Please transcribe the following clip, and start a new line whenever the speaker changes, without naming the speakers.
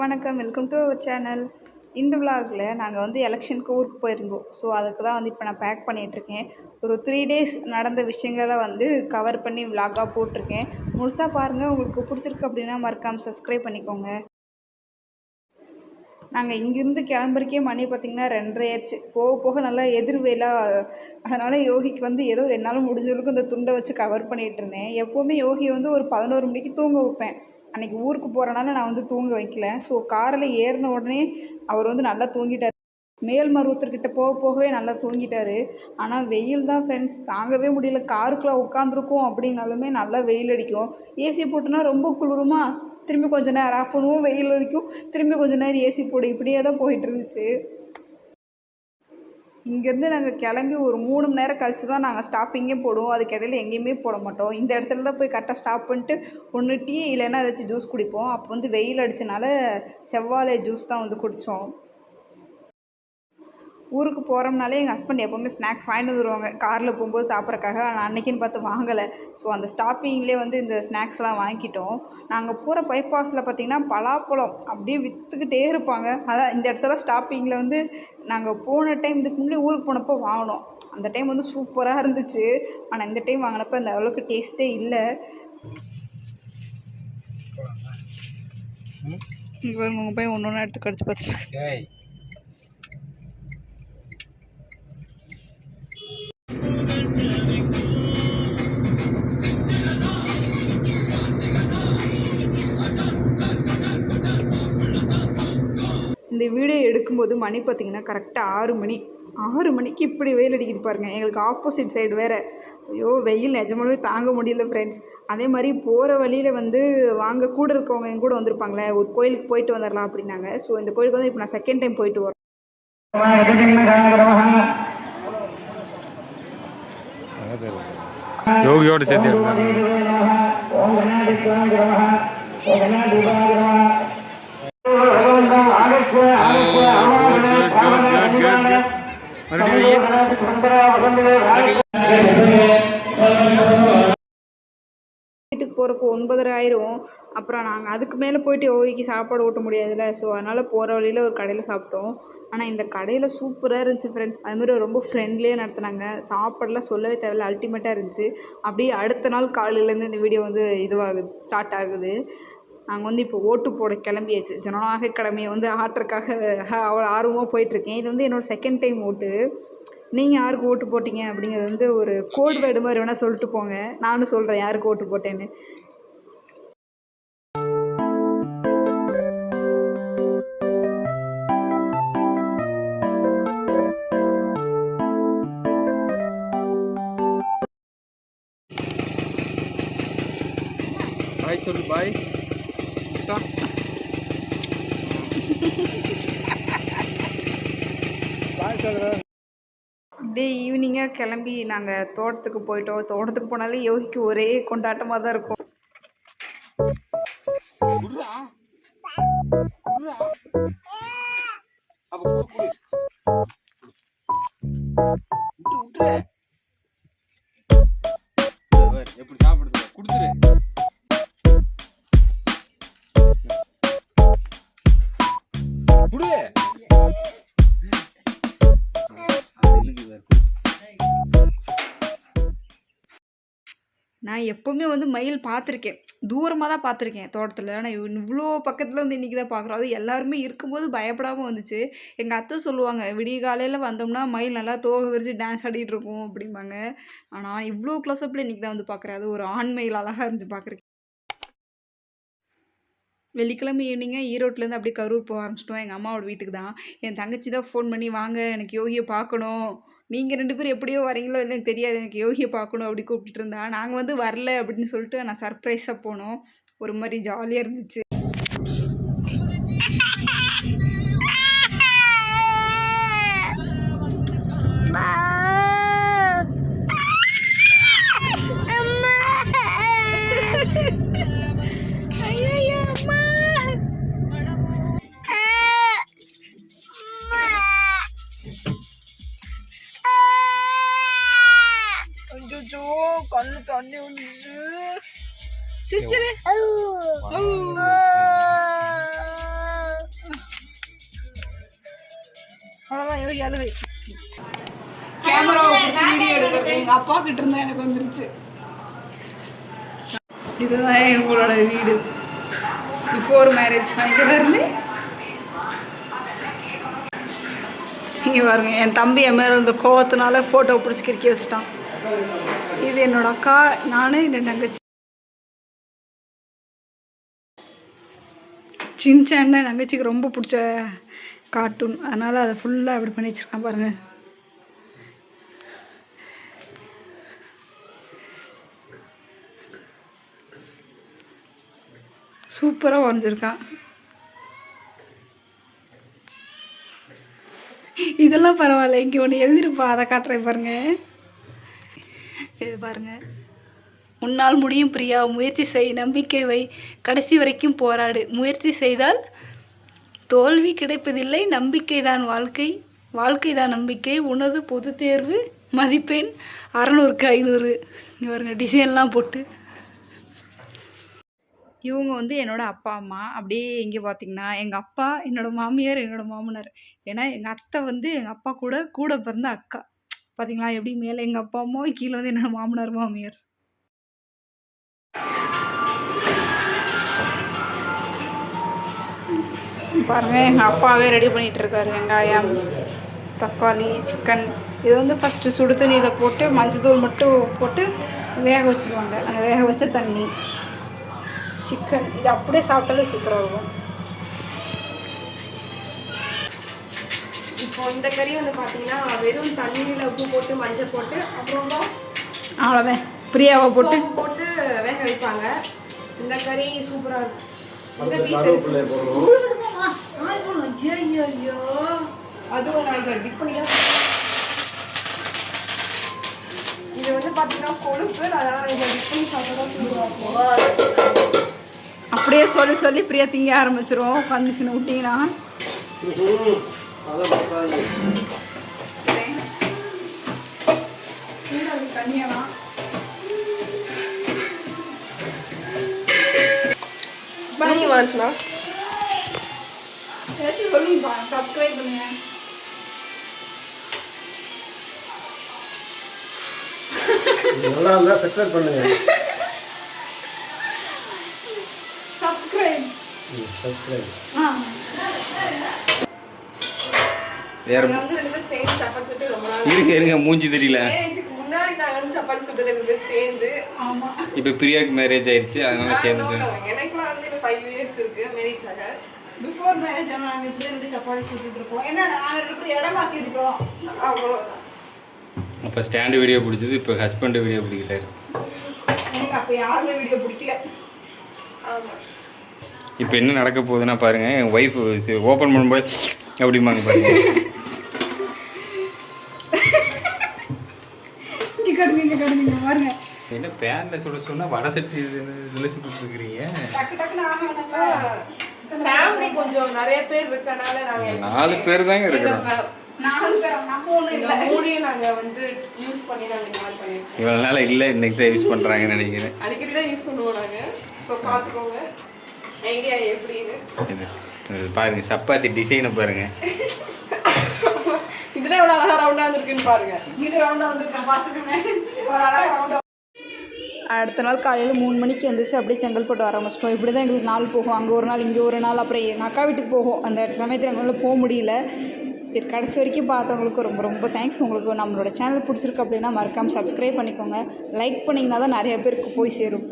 வணக்கம், welcome to our channel. இந்த விலாகில் நாங்கள் வந்து எலெக்ஷனுக்கு ஊருக்கு போயிருந்தோம். ஸோ அதுக்கு தான் வந்து இப்போ நான் பேக் பண்ணிகிட்ருக்கேன். ஒரு 3 டேஸ் நடந்த விஷயங்களை வந்து கவர் பண்ணி விலாகாக போட்டிருக்கேன். முழுசாக பாருங்கள். உங்களுக்கு பிடிச்சிருக்கு அப்படின்னா மறக்காமல் சப்ஸ்கிரைப் பண்ணிக்கோங்க. நாங்கள் இங்கேருந்து கிளம்புறக்கே மணி பார்த்திங்கன்னா 2:30 ஆயிடுச்சு. போக போக நல்லா எதிர்வேலாக, அதனால் யோகிக்கு வந்து ஏதோ என்னால் முடிஞ்ச அளவுக்கு இந்த துண்டை வச்சு கவர் பண்ணிகிட்டு இருந்தேன். எப்போவுமே யோகியை வந்து ஒரு 11 மணிக்கு தூங்க வைப்பேன். அன்றைக்கி ஊருக்கு போகிறனால நான் வந்து தூங்க வைக்கல. ஸோ காரில் ஏறின உடனே அவர் வந்து நல்லா தூங்கிட்டார். மேல்மருவத்தூர்கிட்ட போக போகவே நல்லா தூங்கிட்டார். ஆனால் வெயில் தான் ஃப்ரெண்ட்ஸ், தாங்கவே முடியல. காருக்குள்ளே உட்காந்துருக்கோம் அப்படின்னாலுமே நல்லா வெயில் அடிக்கும். ஏசி போட்டோன்னா ரொம்ப குளிருமா, திரும்பி கொஞ்சம் நேரம் ஆஃப் பண்ணுவோம், வெயில் அடிக்கும், திரும்பி கொஞ்சம் நேரம் ஏசி போடு, இப்படியே தான் போயிட்டு இருந்துச்சு. இங்கேருந்து நாங்கள் கிளம்பி ஒரு 3 மணி நேரம் கழித்து தான் நாங்கள் ஸ்டாப்பிங்கே போடுவோம். அதுக்கு இடையில எங்கேயுமே போட மாட்டோம். இந்த இடத்துல தான் போய் கரெக்டாக ஸ்டாப் பண்ணிட்டு ஒன்று டீ இல்லைன்னா ஏதாச்சும் ஜூஸ் குடிப்போம். அப்போ வந்து வெயில் அடித்தனால செவ்வாழை ஜூஸ் தான் வந்து குடித்தோம். ஊருக்கு போகிறோம்னாலே எங்கள் ஹஸ்பண்ட் எப்போவுமே ஸ்நாக்ஸ் வாங்கிட்டு வந்துடுவாங்க காரில் போகும்போது சாப்பிட்றக்காக. நான் அன்றைக்கின்னு பார்த்து வாங்கலை. ஸோ அந்த ஸ்டாப்பிங்லேயே வந்து இந்த ஸ்நாக்ஸ்லாம் வாங்கிட்டோம். நாங்கள் போகிற பைபாஸில் பார்த்திங்கன்னா பலாப்பழம் அப்படியே விற்றுக்கிட்டே இருப்பாங்க. அதான் இந்த இடத்துல ஸ்டாப்பிங்கில் வந்து நாங்கள் போன டைம் இதுக்கு முன்னாடி ஊருக்கு போனப்போ வாங்கினோம். அந்த டைம் வந்து சூப்பராக இருந்துச்சு. ஆனால் இந்த டைம் வாங்கினப்போ அந்த அளவுக்கு டேஸ்ட்டே இல்லை. இங்கே உங்கள் போய் ஒன்று ஒன்று எடுத்து கடிச்சு பார்த்துட்டு இந்த வீடியோ எடுக்கும்போது மணி பார்த்திங்கன்னா கரெக்டாக 6 மணிக்கு இப்படி வெயில் அடிக்கிது பாருங்கள். எங்களுக்கு ஆப்போசிட் சைடு வேறு. ஐயோ வெயில் நிஜமாவே தாங்க முடியல ஃப்ரெண்ட்ஸ். அதே மாதிரி போகிற வழியில் வந்து வாங்க கூட இருக்கவங்க என் கூட வந்திருப்பாங்களே, ஒரு கோயிலுக்கு போயிட்டு வந்துடலாம் அப்படின்னாங்க. ஸோ இந்த கோயிலுக்கு வந்து இப்போ நான் செகண்ட் டைம் போயிட்டு வரேன்.
யோகியோட சேர்த்து
வீட்டுக்கு போகிறக்கு 9:30 ஆயிரும். அப்புறம் நாங்கள் அதுக்கு மேலே போயிட்டு யோகிக்கு சாப்பாடு ஊட்ட முடியாதுல்ல. ஸோ அதனால் போகிற வழியில் ஒரு கடையில் சாப்பிட்டோம். ஆனால் இந்த கடையில் சூப்பராக இருந்துச்சு ஃப்ரெண்ட்ஸ். அதுமாதிரி ரொம்ப ஃப்ரெண்ட்லியாக நடத்துனாங்க. சாப்பாடெலாம் சொல்லவே தேவையில்ல, அல்டிமேட்டாக இருந்துச்சு. அப்படியே அடுத்த நாள் காலையிலேருந்து இந்த வீடியோ வந்து ஸ்டார்ட் ஆகுது. நாங்கள் வந்து இப்போ ஓட்டு போட கிளம்பியாச்சு. ஜனநாயக கடமையை வந்து ஆற்றுறதுக்காக அவ்வளோ ஆர்வமாக போயிட்டுருக்கேன். இது வந்து என்னோடய செகண்ட் டைம் ஓட்டு. நீங்கள் யாருக்கு ஓட்டு போட்டிங்க அப்படிங்கிறது வந்து ஒரு கோட் வேர்டு மாதிரி வேணால் சொல்லிட்டு போங்க. நானும் சொல்கிறேன் யாருக்கு ஓட்டு போட்டேன்னு.
பாய் சொல்லு, பாய்.
அப்படியே ஈவினிங்காக கிளம்பி நாங்கள் தோட்டத்துக்கு போயிட்டோம். தோட்டத்துக்கு போனாலே யோகிக்கு ஒரே கொண்டாட்டமாக தான் இருக்கும்.
எப்படி சாப்பிடுறது கொடுத்துரு.
நான் எப்போவுமே வந்து மயில் பார்த்துருக்கேன், தூரமாக தான் பார்த்துருக்கேன் தோட்டத்தில். ஆனால் இவ்வளோ பக்கத்தில் வந்து இன்றைக்கி தான் பார்க்குறோம். அது எல்லாருமே இருக்கும்போது பயப்படாமல் வந்துச்சு. எங்கள் அத்தை சொல்லுவாங்க, விடிய காலையில் வந்தோம்னா மயில் நல்லா தோகை விரிச்சு டான்ஸ் ஆடிட்டு இருக்கும் அப்படிம்பாங்க. ஆனால் இவ்வளோ க்ளோஸ்அப்பில் இன்றைக்கி தான் வந்து பார்க்குறேன். அது ஒரு ஆண் மயில் அழகாக இருந்துச்சு பார்க்குறேன். வெள்ளிக்கிழமை ஈவினிங்காக ஈரோட்டிலேருந்து அப்படியே கரூர் போக ஆரம்பிச்சிட்டோம். எங்கள் அம்மாவோட வீட்டுக்கு தான். என் தங்கச்சி தான் ஃபோன் பண்ணி, வாங்க எனக்கு யோகியை பார்க்கணும், நீங்கள் 2 பேரும் எப்படியோ வரீங்களோ இல்லை எனக்கு தெரியாது, எனக்கு யோகியை பார்க்கணும் அப்படி கூப்பிட்டுட்டு இருந்தா. நாங்கள் வந்து வரல அப்படின்னு சொல்லிட்டு நான் சர்ப்ரைஸாக போனோம். ஒரு மாதிரி ஜாலியாக இருந்துச்சு. கண்ணு தண்ணி வந்துச்சு. சிரிச்சிரு. அவ்வளோதான் யோகி அழுவை. கேமராவை கொடுத்து வீடியோ எடுக்கிறது எங்கள் அப்பா கிட்ட இருந்தால் எனக்கு வந்துருச்சு. இதுதான் எங்களோட வீடு பிஃபோர் மேரேஜ். நான் இங்கே இருந்து இங்கே பாருங்க, என் தம்பி என் மேலே இருந்த கோவத்தினால ஃபோட்டோ பிடிச்சி கிறுக்கி வச்சிட்டான். இது என்னோட அக்கா, நான் என் தங்கச்சி. சின்சான் என் தங்கச்சிக்கு ரொம்ப பிடிச்ச கார்ட்டூன், அதனால் அதை ஃபுல்லாக அப்படி பண்ணி வச்சுருக்கான் பாருங்கள். சூப்பராக வரைஞ்சிருக்கான். இதெல்லாம் பரவாயில்ல, இங்கே ஒன்று எழுதிருப்பா, அதை காட்டுறேன் பாருங்கள். இது பாருங்கள். உன்னால் முடியும் பிரியா, முயற்சி செய், நம்பிக்கை வை, கடைசி வரைக்கும் போராடு, முயற்சி செய்தால் தோல்வி கிடைப்பதில்லை, நம்பிக்கை தான் வாழ்க்கை, வாழ்க்கை தான் நம்பிக்கை, உனது பொது தேர்வு மதிப்பெண் 600க்கு 500. இங்கே பாருங்க டிசைன்லாம் போட்டு. இவங்க வந்து என்னோடய அப்பா அம்மா. அப்படியே இங்கே பார்த்தீங்கன்னா எங்கள் அப்பா, என்னோடய மாமியார், என்னோடய மாமனார். ஏன்னா எங்கள் அத்தை வந்து எங்கள் அப்பா கூட பிறந்த அக்கா. பார்த்தீங்களா எப்படி மேலே எங்கள் அப்பா அம்மா, கீழே வந்து என்னோடய மாமனார் மாமியார். பாருங்கள் எங்கள் அப்பாவே ரெடி பண்ணிகிட்ருக்காரு. வெங்காயம், தக்காளி, சிக்கன். இது வந்து ஃபஸ்ட்டு சுடு தண்ணியில் போட்டு மஞ்சள் மட்டும் போட்டு வேக வச்சுருவாங்க. அந்த வேக வச்ச தண்ணி சிக்கன். இது அப்படியே சாப்பிட்டாலே சூப்பராக இருக்கும்.
இப்போ இந்த கறி வந்து பார்த்தீங்கன்னா வெறும் தண்ணியில் உப்பு போட்டு மஞ்சள் போட்டு அப்புறம்
அவ்வளோதான் பிரியாவை போட்டு
வேக வைப்பாங்க. இந்த கறி சூப்பராக இருக்கும். இந்த பீஸ் அதுவும் நான் இதை டிப் பண்ணி தான். இது வந்து பார்த்தீங்கன்னா கொழுப்பு, அதனால் இதை டிப் பண்ணி சாப்பிட்டா தான் சூப்பராக.
அப்படியே சொல்லி பிரியா திங்க ஆரம்பிச்சிரும். உட்காந்துச்சுன்னு விட்டிங்கன்னா தனியாக
பண்ணி வந்துச்சுன்னா
ஏதாச்சும் சொல்லுங்கப்பா. சப்ஸ்கிரைப் பண்ணுங்க.
நல்லா இருந்தால் சக்ஸஸ் பண்ணுங்க. சப்ஸ்கிரைப்.
வேற
வந்து ரெண்டு பேரும் சேர்ந்து சப்பாத்தி சுட்டு ரொம்ப நாள்
இருங்க மூஞ்சி தெரியல.
மேரேஜுக்கு முன்னாடி நாங்கள் வந்து சப்பாத்தி சுட்டது ரெண்டு பேரும் சேர்ந்து.
ஆமாம்,
இப்போ பிரியாவுக்கு மேரேஜ் ஆயிடுச்சு, அதனால சேர்ந்து.
எனக்குலாம் வந்து இப்போ 5 years இருக்கு மேரேஜ் ஆக.
பிஃபோர் மேரேஜ் ஆனால் நாங்கள் இப்படி இருந்து சப்பாத்தி சுட்டுட்டு இருக்கோம். ஏன்னா நாங்கள் இப்படி இடம் மாற்றிருக்கோம்.
அவ்வளோதான்.
அப்போ ஸ்டாண்டு வீடியோ பிடிச்சது, இப்போ ஹஸ்பண்ட் வீடியோ பிடிக்கல.
எனக்கு அப்போ யாருமே வீடியோ பிடிக்கல.
ஆமாம்.
இப்போ என்ன நடக்க போகுதுன்னா பாருங்க, என் ஒய்ஃப் ஓப்பன் பண்ணும்போது அப்படிமாங்க பாருங்க.
இங்கே கடுங்க பாருங்க.
என்ன பேனில் சுட சொன்னால் வடை சட்டி இதில் சுட்டுருக்குறீங்க.
டக்கு டக்குன்னு
ஃபேமிலி கொஞ்சம் நிறைய பேர் இருக்கனால நாங்கள்
4 பேர் தாங்க இருக்கிறோம்.
4 பேர் நம்ம ஒன்றும் இல்லை.
மூடியும் நாங்கள் வந்து யூஸ் பண்ணி நாங்கள் இந்த மாதிரி பண்ணியிருக்கோம்.
இவ்வளோ நாள் இல்லை, இன்னைக்கு தான் யூஸ் பண்ணுறாங்கன்னு நினைக்கிறேன்.
அடிக்கடி தான் யூஸ் பண்ணுவோம் நாங்கள். ஸோ பார்த்துக்கோங்க ஐடியா எப்படின்னு.
இது பாருங்க, சப்பாத்தி டிசைனை பாருங்க.
இதெல்லாம் எவ்வளோ அழகாக ரவுண்டாக வந்துருக்குன்னு பாருங்க.
இது ரவுண்டாக வந்துருக்கேன் பார்த்துக்கோங்க. ஒரு அழகாக ரவுண்டாக. அடுத்த நாள் காலையில் 3 மணிக்கு எழுந்திரிச்சு அப்படியே செங்கல்பட்டு ஆரம்பிச்சிட்டோம். இப்படி தான் எங்களுக்கு நாள் போகும். அங்கே ஒரு நாள், இங்கே ஒரு நாள். அப்புறம் எங்கள் அக்கா வீட்டுக்கு போகும். அந்த சமயத்தில் எங்களால் போக முடியல. சரி, கடைசி வரைக்கும் பார்த்தவங்களுக்கு ரொம்ப ரொம்ப தேங்க்ஸ். உங்களுக்கு நம்மளோட சேனல் பிடிச்சிருக்கு அப்படின்னா மறக்காமல் சப்ஸ்கிரைப் பண்ணிக்கோங்க. லைக் பண்ணிங்கன்னா தான் நிறைய பேருக்கு போய் சேரும்.